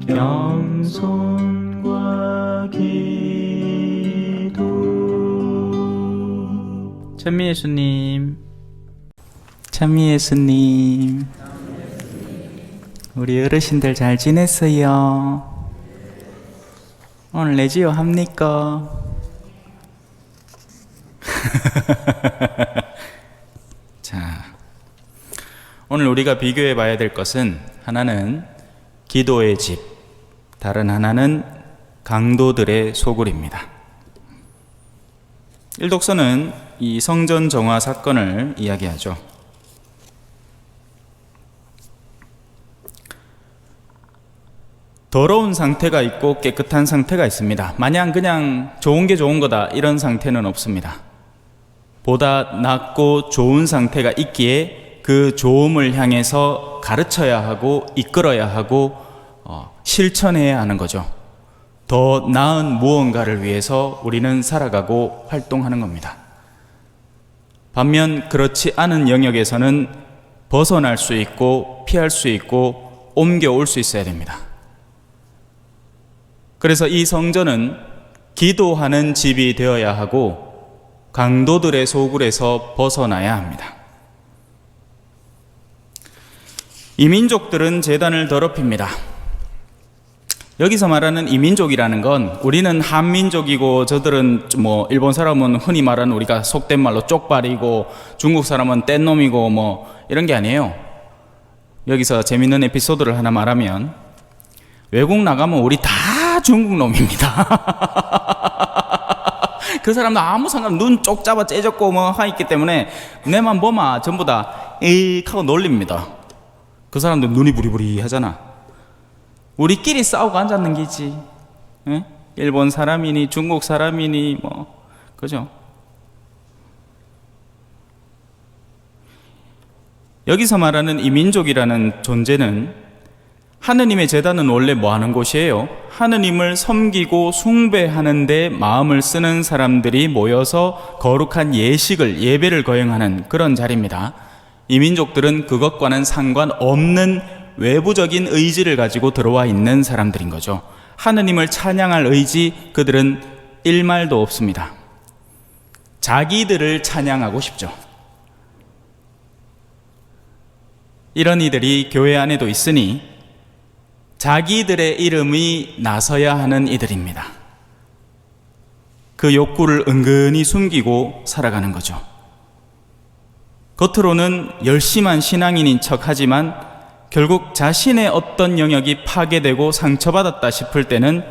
겸손과 기도. 찬미예수님, 찬미예수님, 우리 어르신들 잘 지냈어요? 오늘 레지오 합니까? 자, 오늘 우리가 비교해 봐야 될 것은, 하나는 기도의 집, 다른 하나는 강도들의 소굴입니다. 일독서는 이 성전 정화 사건을 이야기하죠. 더러운 상태가 있고 깨끗한 상태가 있습니다. 마냥 그냥 좋은 게 좋은 거다 이런 상태는 없습니다. 보다 낫고 좋은 상태가 있기에 그 좋음을 향해서 가르쳐야 하고 이끌어야 하고 실천해야 하는 거죠. 더 나은 무언가를 위해서 우리는 살아가고 활동하는 겁니다. 반면 그렇지 않은 영역에서는 벗어날 수 있고 피할 수 있고 옮겨올 수 있어야 됩니다. 그래서 이 성전은 기도하는 집이 되어야 하고 강도들의 소굴에서 벗어나야 합니다. 이민족들은 제단을 더럽힙니다. 여기서 말하는 이민족이라는 건 우리는 한민족이고 저들은 일본 사람은 흔히 말하는 우리가 속된 말로 쪽발이고 중국 사람은 뗀놈이고 이런 게 아니에요. 여기서 재밌는 에피소드를 하나 말하면, 외국 나가면 우리 다 중국 놈입니다. 그 사람도 아무 상관, 눈 쪽 잡아 째졌고 하 있기 때문에 내만 보면 전부 다 에익 하고 놀립니다. 그 사람들 눈이 부리부리 하잖아. 우리끼리 싸우고 앉았는 게지. 에? 일본 사람이니 중국 사람이니 그죠? 여기서 말하는 이민족이라는 존재는, 하느님의 제단은 원래 뭐 하는 곳이에요? 하느님을 섬기고 숭배하는 데 마음을 쓰는 사람들이 모여서 거룩한 예배를 거행하는 그런 자리입니다. 이민족들은 그것과는 상관없는 외부적인 의지를 가지고 들어와 있는 사람들인 거죠. 하느님을 찬양할 의지, 그들은 일말도 없습니다. 자기들을 찬양하고 싶죠. 이런 이들이 교회 안에도 있으니 자기들의 이름이 나서야 하는 이들입니다. 그 욕구를 은근히 숨기고 살아가는 거죠. 겉으로는 열심한 신앙인인 척 하지만 결국 자신의 어떤 영역이 파괴되고 상처받았다 싶을 때는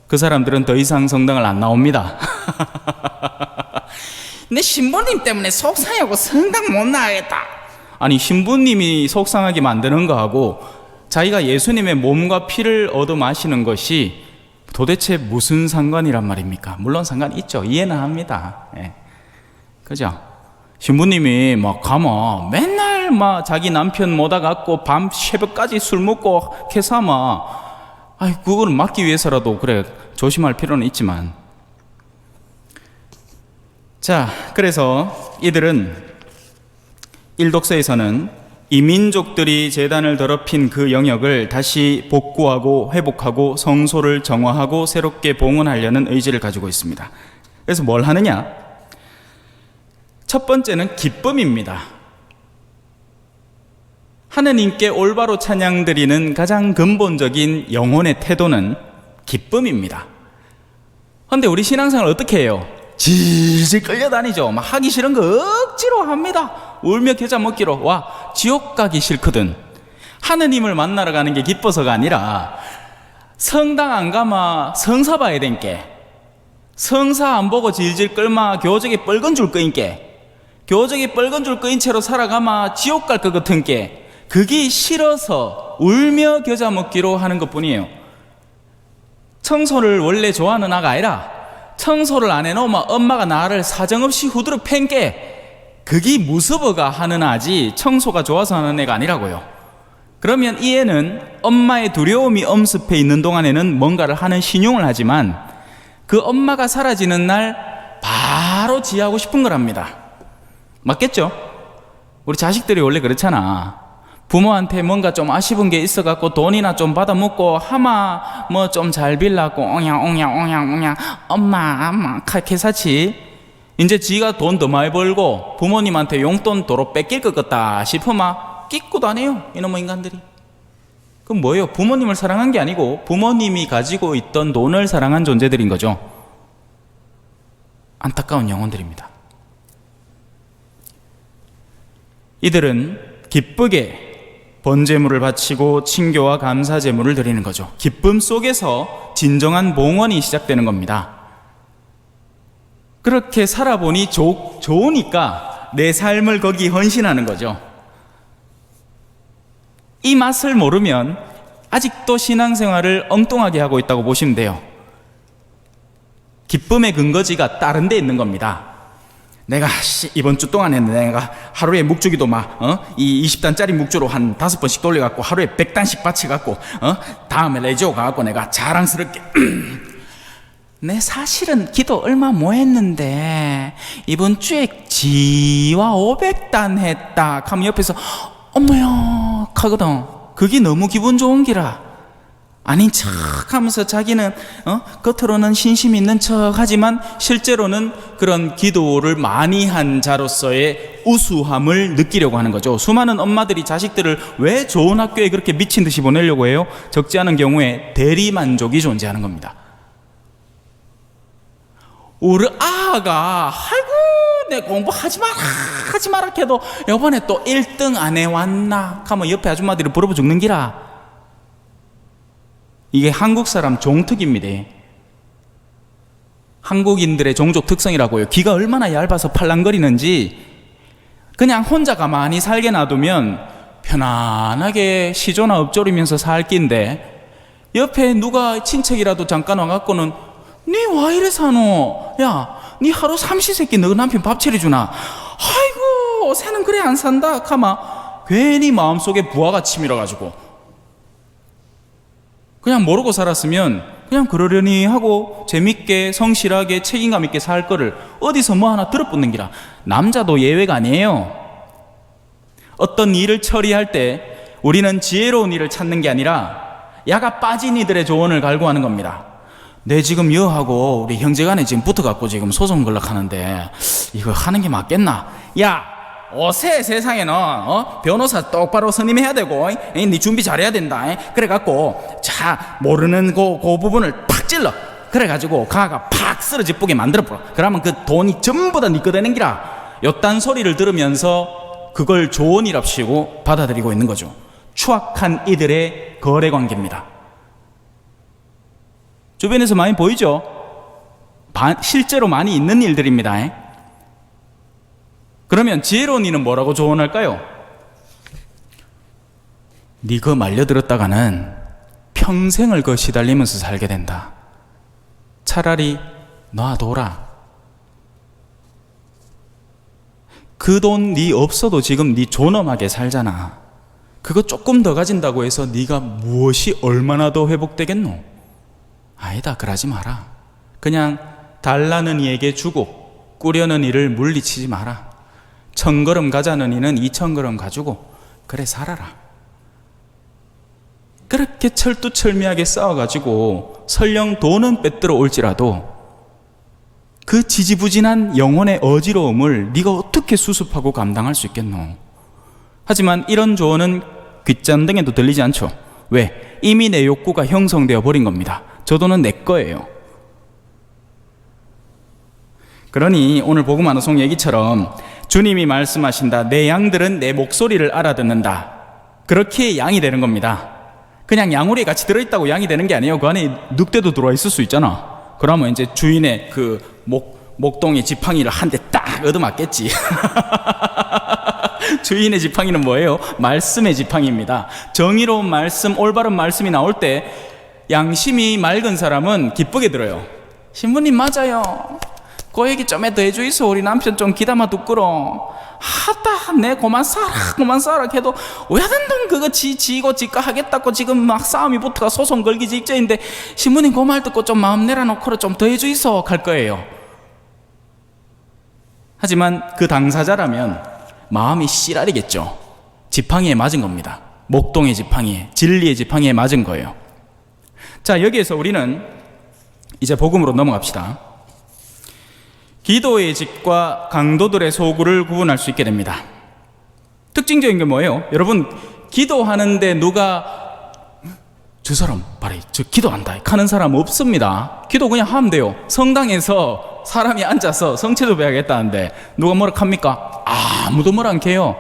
그 사람들은 더 이상 성당을 안 나옵니다. 내 신부님 때문에 속상하고 성당 못 나가겠다. 아니, 신부님이 속상하게 만드는 거하고 자기가 예수님의 몸과 피를 얻어 마시는 것이 도대체 무슨 상관이란 말입니까? 물론 상관 있죠. 이해는 합니다. 예. 그죠? 신부님이 가면 맨날 자기 남편 모다 갖고 밤 새벽까지 술 먹고 캐사마, 그거는 막기 위해서라도 그래 조심할 필요는 있지만, 자, 그래서 이들은 일독서에서는 이민족들이 제단을 더럽힌 그 영역을 다시 복구하고 회복하고 성소를 정화하고 새롭게 봉헌하려는 의지를 가지고 있습니다. 그래서 뭘 하느냐? 첫 번째는 기쁨입니다. 하느님께 올바로 찬양드리는 가장 근본적인 영혼의 태도는 기쁨입니다. 그런데 우리 신앙생활 어떻게 해요? 질질 끌려다니죠. 하기 싫은 거 억지로 합니다. 울며 겨자 먹기로. 지옥 가기 싫거든. 하느님을 만나러 가는 게 기뻐서가 아니라, 성당 안 가마 성사 봐야 된게, 성사 안 보고 질질 끌마 교적이 뻘건 줄 거인게, 교적이 뻘건 줄 거인 채로 살아가마 지옥 갈 것 같은 게, 그게 싫어서 울며 겨자 먹기로 하는 것 뿐이에요. 청소를 원래 좋아하는 아가 아니라 청소를 안 해놓으면 엄마가 나를 사정없이 후드르 팬게, 그게 무서워가 하는 아지 청소가 좋아서 하는 애가 아니라고요. 그러면 이 애는 엄마의 두려움이 엄습해 있는 동안에는 뭔가를 하는 신용을 하지만, 그 엄마가 사라지는 날 바로 지하고 싶은 거랍니다. 맞겠죠? 우리 자식들이 원래 그렇잖아. 부모한테 뭔가 좀 아쉬운 게 있어갖고 돈이나 좀 받아먹고 하마 뭐 좀 잘 빌라고 옹양 엄마 개사치 이제 지가 돈 더 많이 벌고 부모님한테 용돈 도로 뺏길 것 같다 싶으면 끼고 다녀요 이놈의 인간들이. 그럼 뭐예요? 부모님을 사랑한 게 아니고 부모님이 가지고 있던 돈을 사랑한 존재들인 거죠. 안타까운 영혼들입니다. 이들은 기쁘게 번제물을 바치고 친교와 감사 제물을 드리는 거죠. 기쁨 속에서 진정한 봉헌이 시작되는 겁니다. 그렇게 살아보니 좋으니까 내 삶을 거기 헌신하는 거죠. 이 맛을 모르면 아직도 신앙생활을 엉뚱하게 하고 있다고 보시면 돼요. 기쁨의 근거지가 다른 데 있는 겁니다. 내가 이번 주 동안에 내가 하루에 묵주기도 이 20단짜리 묵주로 한 5번씩 돌려갖고 하루에 100단씩 바쳐갖고 다음에 레지오 가갖고 내가 자랑스럽게 내 사실은 기도 얼마 못 했는데 이번 주에 지와 500단 했다 하면 옆에서 어머야 하거든. 그게 너무 기분 좋은 기라. 아닌 척 하면서 자기는 겉으로는 신심 있는 척 하지만 실제로는 그런 기도를 많이 한 자로서의 우수함을 느끼려고 하는 거죠. 수많은 엄마들이 자식들을 왜 좋은 학교에 그렇게 미친 듯이 보내려고 해요? 적지 않은 경우에 대리만족이 존재하는 겁니다. 우리 아가 아이고 내 공부하지 마라 해도 이번에 또 1등 안 해왔나 하면 옆에 아줌마들이 부러워 죽는 기라. 이게 한국 사람 종특입니다. 한국인들의 종족 특성이라고요. 귀가 얼마나 얇아서 팔랑거리는지 그냥 혼자 가만히 살게 놔두면 편안하게 시조나 읊조리면서 살 낀데 옆에 누가 친척이라도 잠깐 와갖고는 니 와 이래 사노? 야, 니 하루 삼시세끼 너 남편 밥 차려주나? 아이고 새는 그래 안 산다 하마 괜히 마음속에 부하가 치밀어가지고 그냥 모르고 살았으면 그냥 그러려니 하고 재밌게 성실하게 책임감 있게 살 거를 어디서 뭐 하나 들어붙는 기라. 남자도 예외가 아니에요. 어떤 일을 처리할 때 우리는 지혜로운 일을 찾는 게 아니라 야가 빠진 이들의 조언을 갈구하는 겁니다. 내 지금 여하고 우리 형제간에 지금 붙어갖고 지금 소송 걸락하는데 이거 하는 게 맞겠나? 야 어세 세상에는 변호사 똑바로 선임해야 되고 네 준비 잘해야 된다. 그래갖고 자 모르는 그 부분을 팍 찔러. 그래가지고 가가 팍 쓰러지쁘게 만들어버려. 그러면 그 돈이 전부 다 네 거 되는 기라. 요딴 소리를 들으면서 그걸 좋은 일합시고 받아들이고 있는 거죠. 추악한 이들의 거래관계입니다. 주변에서 많이 보이죠? 실제로 많이 있는 일들입니다. 그러면 지혜로운 이는 뭐라고 조언할까요? 네 거 말려들었다가는 평생을 그 시달리면서 살게 된다. 차라리 놔둬라. 그 돈 네 없어도 지금 네 존엄하게 살잖아. 그거 조금 더 가진다고 해서 네가 무엇이 얼마나 더 회복되겠노? 아니다, 그러지 마라. 그냥 달라는 이에게 주고 꾸려는 이를 물리치지 마라. 1000걸음 가자는 이는 2000걸음 가지고 그래 살아라. 그렇게 철두철미하게 싸워가지고 설령 돈은 빼들어 올지라도 그 지지부진한 영혼의 어지러움을 네가 어떻게 수습하고 감당할 수 있겠노? 하지만 이런 조언은 귓잔등에도 들리지 않죠. 왜? 이미 내 욕구가 형성되어 버린 겁니다. 저 돈은 내 거예요. 그러니 오늘 복음하나송 얘기처럼 주님이 말씀하신다. 내 양들은 내 목소리를 알아듣는다. 그렇게 양이 되는 겁니다. 그냥 양우리에 같이 들어있다고 양이 되는 게 아니에요. 그 안에 늑대도 들어와 있을 수 있잖아. 그러면 이제 주인의 그 목동의 지팡이를 한 대 딱 얻어맞겠지. 주인의 지팡이는 뭐예요? 말씀의 지팡이입니다. 정의로운 말씀, 올바른 말씀이 나올 때 양심이 맑은 사람은 기쁘게 들어요. 신부님 맞아요. 그 얘기 좀 더 해주이소. 우리 남편 좀 기다마 두끄러. 하다 내 그만 싸라 해도 왜 하는 돈 그거 지고 지가 하겠다고 지금 막 싸움이 붙어가 소송 걸기 직전인데 신부님 그 말 듣고 좀 마음 내려놓고 좀 더 해주이소 할 거예요. 하지만 그 당사자라면 마음이 씨라리겠죠. 지팡이에 맞은 겁니다. 목동의 지팡이에, 진리의 지팡이에 맞은 거예요. 자, 여기에서 우리는 이제 복음으로 넘어갑시다. 기도의 집과 강도들의 소굴을 구분할 수 있게 됩니다. 특징적인 게 뭐예요? 여러분, 기도하는데 누가 저 사람 봐라, 저 기도한다 하는 사람 없습니다. 기도 그냥 하면 돼요. 성당에서 사람이 앉아서 성체도 배야겠다는데 누가 뭐라 합니까? 아무도 뭐라 안 해요.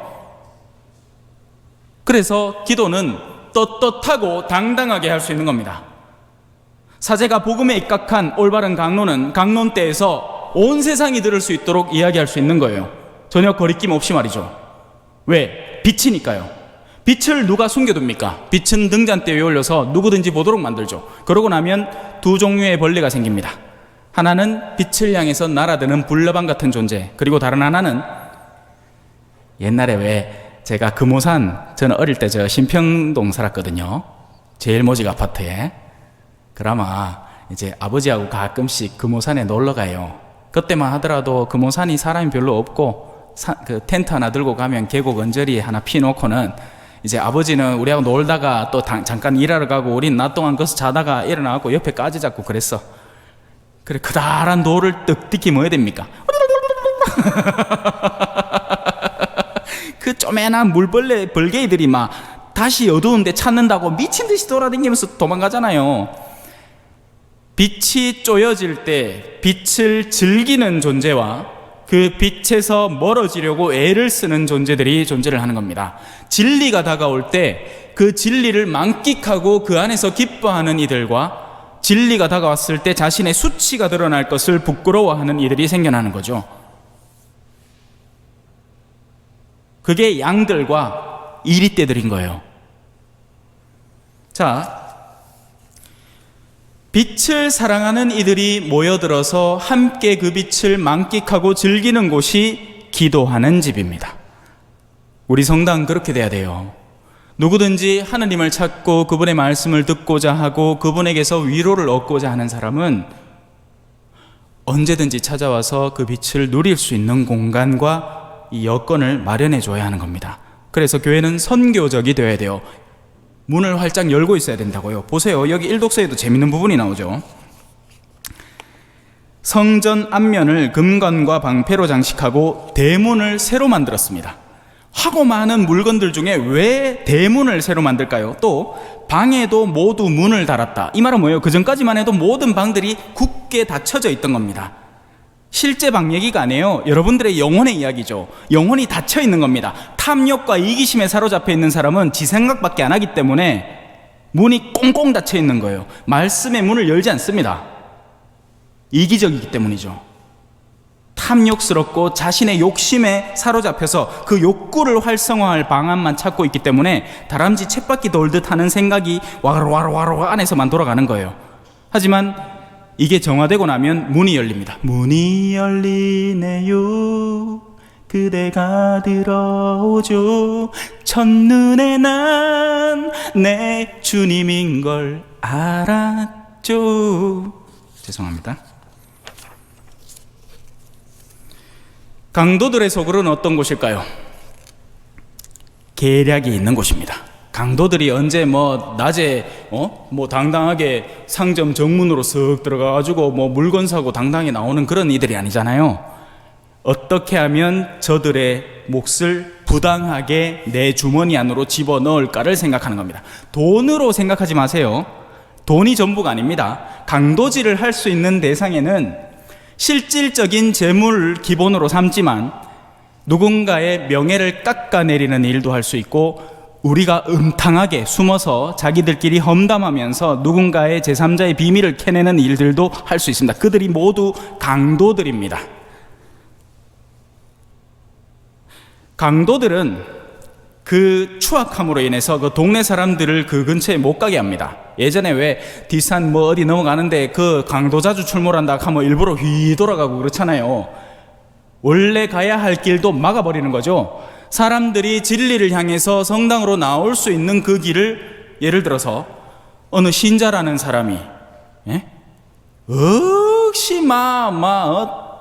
그래서 기도는 떳떳하고 당당하게 할 수 있는 겁니다. 사제가 복음에 입각한 올바른 강론은 강론대에서 온 세상이 들을 수 있도록 이야기할 수 있는 거예요. 전혀 거리낌 없이 말이죠. 왜? 빛이니까요. 빛을 누가 숨겨둡니까? 빛은 등잔대 위에 올려서 누구든지 보도록 만들죠. 그러고 나면 두 종류의 벌레가 생깁니다. 하나는 빛을 향해서 날아드는 불나방 같은 존재, 그리고 다른 하나는 옛날에 왜 제가 금오산, 저는 어릴 때 저 신평동 살았거든요. 제일 모직 아파트에. 그나마 이제 아버지하고 가끔씩 금오산에 놀러 가요. 그때만 하더라도 금오산이 사람이 별로 없고 그 텐트 하나 들고 가면 계곡 언저리 하나 피놓고는 이제 아버지는 우리하고 놀다가 또 잠깐 일하러 가고 우린 낮 동안 거기서 자다가 일어나고 옆에 까지 잡고 그랬어. 그래, 그다란 돌을 떡디기 뭐 해야 됩니까? 그 쪼매난 물벌레 벌개이들이 막 다시 어두운데 찾는다고 미친 듯이 돌아다니면서 도망가잖아요. 빛이 쪼여질 때 빛을 즐기는 존재와 그 빛에서 멀어지려고 애를 쓰는 존재들이 존재를 하는 겁니다. 진리가 다가올 때 그 진리를 만끽하고 그 안에서 기뻐하는 이들과 진리가 다가왔을 때 자신의 수치가 드러날 것을 부끄러워하는 이들이 생겨나는 거죠. 그게 양들과 이리떼들인 거예요. 자, 빛을 사랑하는 이들이 모여들어서 함께 그 빛을 만끽하고 즐기는 곳이 기도하는 집입니다. 우리 성당 그렇게 돼야 돼요. 누구든지 하느님을 찾고 그분의 말씀을 듣고자 하고 그분에게서 위로를 얻고자 하는 사람은 언제든지 찾아와서 그 빛을 누릴 수 있는 공간과 이 여건을 마련해 줘야 하는 겁니다. 그래서 교회는 선교적이 되어야 돼요. 문을 활짝 열고 있어야 된다고요. 보세요. 여기 일독서에도 재밌는 부분이 나오죠. 성전 앞면을 금관과 방패로 장식하고 대문을 새로 만들었습니다. 하고 많은 물건들 중에 왜 대문을 새로 만들까요? 또 방에도 모두 문을 달았다. 이 말은 뭐예요? 그 전까지만 해도 모든 방들이 굳게 닫혀져 있던 겁니다. 실제 방 얘기가 아니에요. 여러분들의 영혼의 이야기죠. 영혼이 닫혀 있는 겁니다. 탐욕과 이기심에 사로잡혀 있는 사람은 지 생각밖에 안 하기 때문에 문이 꽁꽁 닫혀 있는 거예요. 말씀의 문을 열지 않습니다. 이기적이기 때문이죠. 탐욕스럽고 자신의 욕심에 사로잡혀서 그 욕구를 활성화할 방안만 찾고 있기 때문에 다람쥐 쳇바퀴 돌듯 하는 생각이 와로와로와로 안에서만 돌아가는 거예요. 하지만 이게 정화되고 나면 문이 열립니다. 문이 열리네요. 그대가 들어오죠. 첫눈에 난 내 주님인 걸 알았죠. 죄송합니다. 강도들의 소굴은 어떤 곳일까요? 계략이 있는 곳입니다. 강도들이 언제 낮에 당당하게 상점 정문으로 쓱 들어가가지고 물건 사고 당당히 나오는 그런 이들이 아니잖아요. 어떻게 하면 저들의 몫을 부당하게 내 주머니 안으로 집어넣을까를 생각하는 겁니다. 돈으로 생각하지 마세요. 돈이 전부가 아닙니다. 강도질을 할 수 있는 대상에는 실질적인 재물을 기본으로 삼지만 누군가의 명예를 깎아내리는 일도 할 수 있고 우리가 음탕하게 숨어서 자기들끼리 험담하면서 누군가의 제3자의 비밀을 캐내는 일들도 할 수 있습니다. 그들이 모두 강도들입니다. 강도들은 그 추악함으로 인해서 그 동네 사람들을 그 근처에 못 가게 합니다. 예전에 왜 뒷산 어디 넘어가는데 그 강도 자주 출몰한다 하면 일부러 휘 돌아가고 그렇잖아요. 원래 가야 할 길도 막아버리는 거죠. 사람들이 진리를 향해서 성당으로 나올 수 있는 그 길을 예를 들어서 어느 신자라는 사람이 억시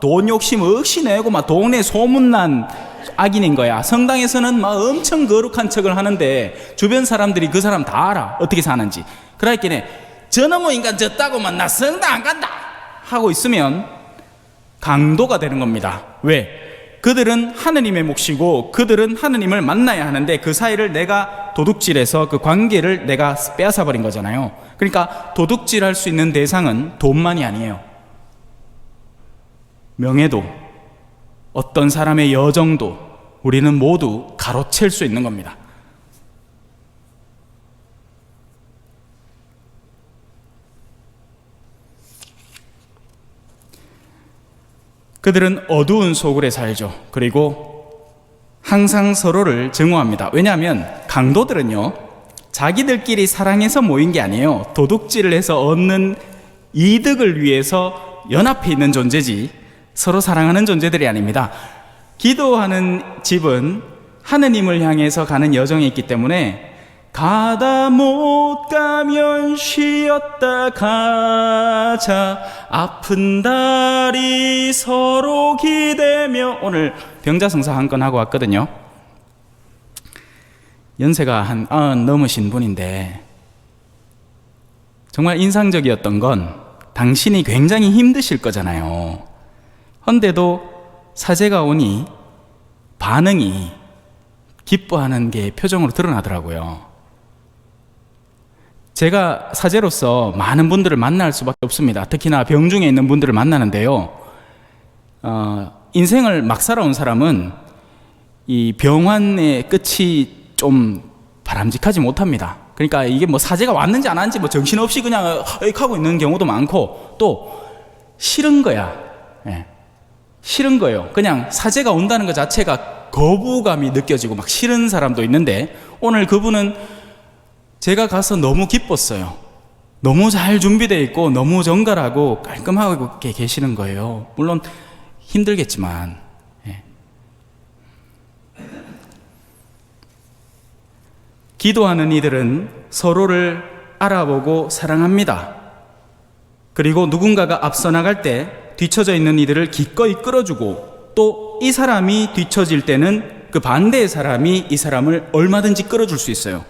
돈 욕심 억시 내고 동네 소문난 악인인 거야. 성당에서는 막 엄청 거룩한 척을 하는데 주변 사람들이 그 사람 다 알아. 어떻게 사는지. 그러니까 저놈의 인간 졌다고만 나 성당 안 간다 하고 있으면 강도가 되는 겁니다. 왜? 그들은 하느님의 몫이고 그들은 하느님을 만나야 하는데 그 사이를 내가 도둑질해서 그 관계를 내가 빼앗아버린 거잖아요. 그러니까 도둑질할 수 있는 대상은 돈만이 아니에요. 명예도, 어떤 사람의 여정도 우리는 모두 가로챌 수 있는 겁니다. 그들은 어두운 소굴에 살죠. 그리고 항상 서로를 증오합니다. 왜냐하면 강도들은요, 자기들끼리 사랑해서 모인 게 아니에요. 도둑질을 해서 얻는 이득을 위해서 연합해 있는 존재지 서로 사랑하는 존재들이 아닙니다. 기도하는 집은 하느님을 향해서 가는 여정에 있기 때문에 가다 못 가면 쉬었다 가자 아픈 다리 서로 기대며, 오늘 병자성사 한 건 하고 왔거든요. 연세가 한 90 넘으신 분인데 정말 인상적이었던 건 당신이 굉장히 힘드실 거잖아요. 헌데도 사제가 오니 반응이 기뻐하는 게 표정으로 드러나더라고요. 제가 사제로서 많은 분들을 만날 수밖에 없습니다. 특히나 병중에 있는 분들을 만나는데요. 인생을 막 살아온 사람은 이 병환의 끝이 좀 바람직하지 못합니다. 그러니까 이게 뭐 사제가 왔는지 안 왔는지 뭐 정신없이 그냥 하고 있는 경우도 많고, 또 싫은 거야. 예. 싫은 거예요. 그냥 사제가 온다는 것 자체가 거부감이 느껴지고 막 싫은 사람도 있는데, 오늘 그분은 제가 가서 너무 기뻤어요. 너무 잘 준비되어 있고 너무 정갈하고 깔끔하게 계시는 거예요. 물론 힘들겠지만. 예. 기도하는 이들은 서로를 알아보고 사랑합니다. 그리고 누군가가 앞서 나갈 때 뒤처져 있는 이들을 기꺼이 끌어주고, 또 이 사람이 뒤처질 때는 그 반대의 사람이 이 사람을 얼마든지 끌어줄 수 있어요.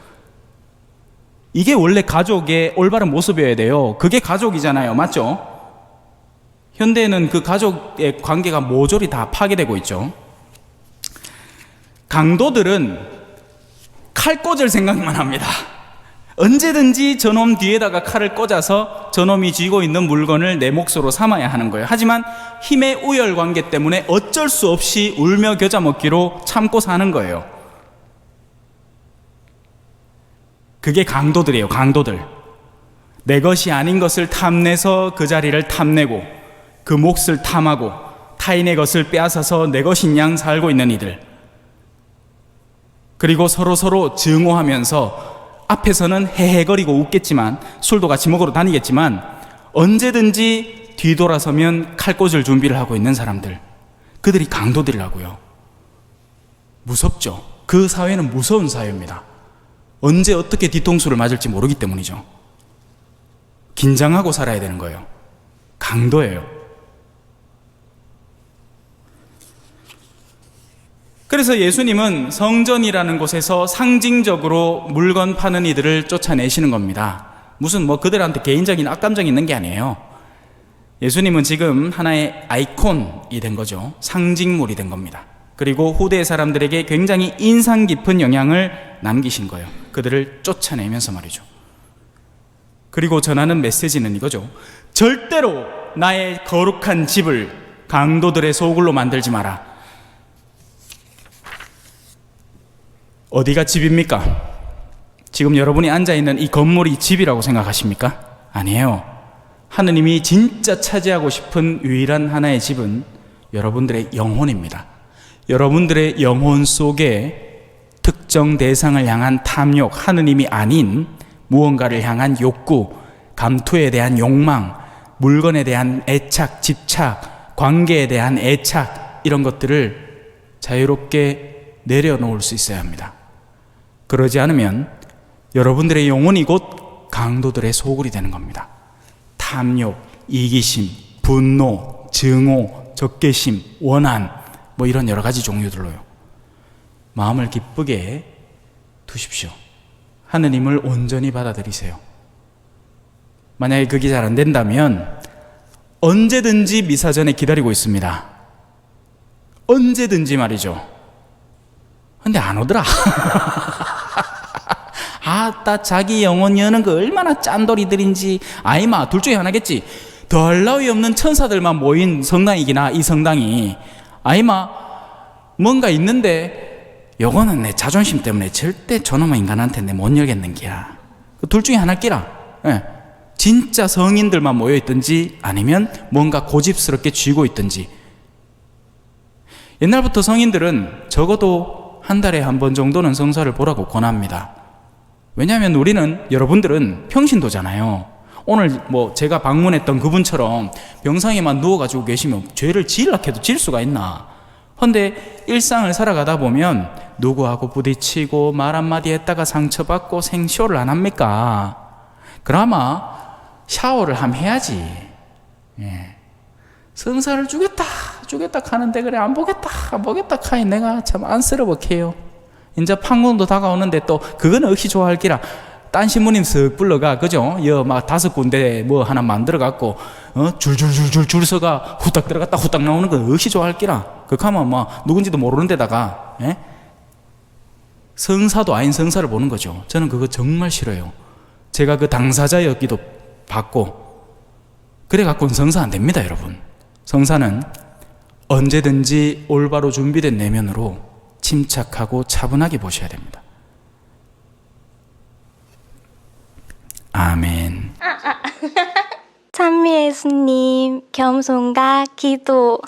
이게 원래 가족의 올바른 모습이어야 돼요. 그게 가족이잖아요. 맞죠? 현대에는 그 가족의 관계가 모조리 다 파괴되고 있죠. 강도들은 칼 꽂을 생각만 합니다. 언제든지 저놈 뒤에다가 칼을 꽂아서 저놈이 쥐고 있는 물건을 내 몫으로 삼아야 하는 거예요. 하지만 힘의 우열 관계 때문에 어쩔 수 없이 울며 겨자 먹기로 참고 사는 거예요. 그게 강도들이에요. 강도들. 내 것이 아닌 것을 탐내서 그 자리를 탐내고 그 몫을 탐하고 타인의 것을 빼앗아서 내 것인 양 살고 있는 이들. 그리고 서로 증오하면서 앞에서는 헤헤거리고 웃겠지만, 술도 같이 먹으러 다니겠지만 언제든지 뒤돌아서면 칼 꽂을 준비를 하고 있는 사람들, 그들이 강도들이라고요. 무섭죠. 그 사회는 무서운 사회입니다. 언제 어떻게 뒤통수를 맞을지 모르기 때문이죠. 긴장하고 살아야 되는 거예요. 강도예요. 그래서 예수님은 성전이라는 곳에서 상징적으로 물건 파는 이들을 쫓아내시는 겁니다. 무슨 뭐 그들한테 개인적인 악감정이 있는 게 아니에요. 예수님은 지금 하나의 아이콘이 된 거죠. 상징물이 된 겁니다. 그리고 후대 사람들에게 굉장히 인상 깊은 영향을 남기신 거예요. 그들을 쫓아내면서 말이죠. 그리고 전하는 메시지는 이거죠. 절대로 나의 거룩한 집을 강도들의 소굴로 만들지 마라. 어디가 집입니까? 지금 여러분이 앉아있는 이 건물이 집이라고 생각하십니까? 아니에요. 하느님이 진짜 차지하고 싶은 유일한 하나의 집은 여러분들의 영혼입니다. 여러분들의 영혼 속에 특정 대상을 향한 탐욕, 하느님이 아닌 무언가를 향한 욕구, 감투에 대한 욕망, 물건에 대한 애착, 집착, 관계에 대한 애착, 이런 것들을 자유롭게 내려놓을 수 있어야 합니다. 그러지 않으면 여러분들의 영혼이 곧 강도들의 소굴이 되는 겁니다. 탐욕, 이기심, 분노, 증오, 적개심, 원한, 뭐 이런 여러 가지 종류들로요. 마음을 기쁘게 두십시오. 하느님을 온전히 받아들이세요. 만약에 그게 잘 안 된다면 언제든지 미사전에 기다리고 있습니다. 언제든지 말이죠. 근데 안 오더라. 아따, 자기 영혼 여는 거 얼마나 짠돌이들인지. 아이마, 둘 중에 하나겠지. 더할 나위 없는 천사들만 모인 성당이기나 이 성당이. 아이마, 뭔가 있는데 요거는 내 자존심 때문에 절대 저놈의 인간한테 내 못 열겠는 기야. 둘 중에 하나일 기라. 예. 진짜 성인들만 모여있든지 아니면 뭔가 고집스럽게 쥐고 있든지. 옛날부터 성인들은 적어도 한 달에 한 번 정도는 성사를 보라고 권합니다. 왜냐하면 우리는, 여러분들은 평신도잖아요. 오늘 뭐 제가 방문했던 그분처럼 병상에만 누워가지고 계시면 죄를 지으려 해도 지을 수가 있나. 근데 일상을 살아가다 보면 누구하고 부딪히고 말 한마디 했다가 상처받고 생쇼를 안 합니까? 그나마 샤워를 함 해야지. 예. 성사를 주겠다 하는데 그래 안 보겠다 하니 내가 참 안쓰러워해요. 이제 판문도 다가오는데 또 그거는 억시 좋아할 기라. 딴 신부님 쓱 불러가, 그죠? 막 5군데 뭐 하나 만들어 갖고 줄줄줄줄 서가 후딱 들어갔다 후딱 나오는 거 억시 좋아할 기라. 그렇게 하면 막 누군지도 모르는 데다가, 예? 성사도 아닌 성사를 보는 거죠. 저는 그거 정말 싫어요. 제가 그 당사자였기도 받고, 그래 갖고는 성사 안 됩니다, 여러분. 성사는 언제든지 올바로 준비된 내면으로 침착하고 차분하게 보셔야 됩니다. 아멘. 찬미 예수님, 겸손과 기도.